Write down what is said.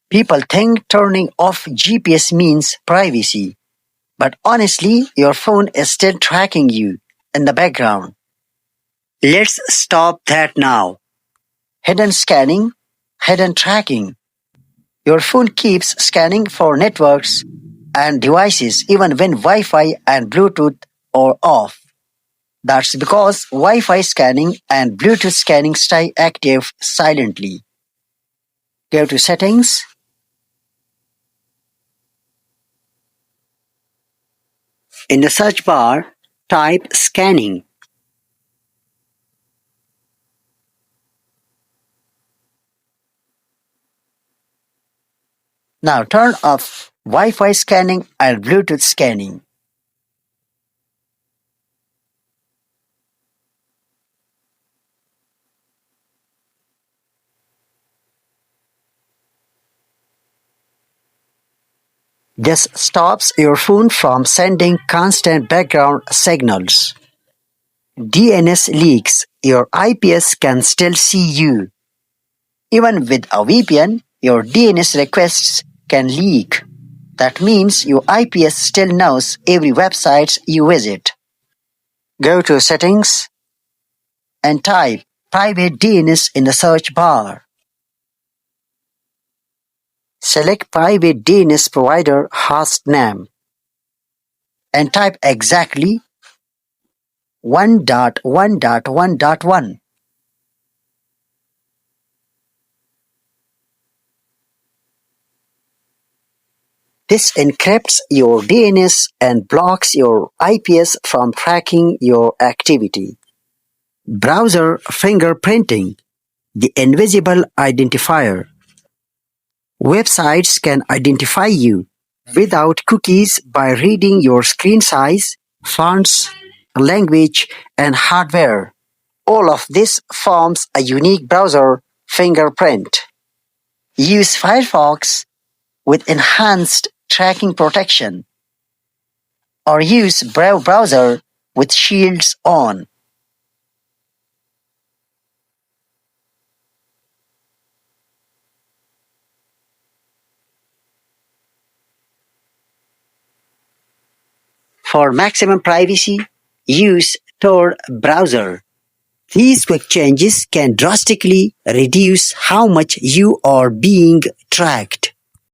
People think turning off GPS means privacy, but honestly, your phone is still tracking you in the background. Let's stop that now. Hidden scanning, hidden tracking. Your phone keeps scanning for networks and devices even when Wi Fi and Bluetooth are off. That's because Wi Fi scanning and Bluetooth scanning stay active silently. Go to Settings. In the search bar, type Scanning. Now turn off Wi-Fi scanning and Bluetooth scanning. This stops your phone from sending constant background signals. DNS leaks. Your IPS can still see you. Even with a VPN, your DNS requests can leak. That means your IPS still knows every website you visit. Go to Settings and type Private DNS in the search bar. Select Private DNS provider host name and type exactly 1.1.1.1. This encrypts your DNS and blocks your IPS from tracking your activity. Browser fingerprinting, the invisible identifier. Websites can identify you without cookies by reading your screen size, fonts, language, and hardware. All of this forms a unique browser fingerprint. Use Firefox with enhanced tracking protection, or use Brave browser with shields on. For maximum privacy, use Tor browser. These quick changes can drastically reduce how much you are being tracked.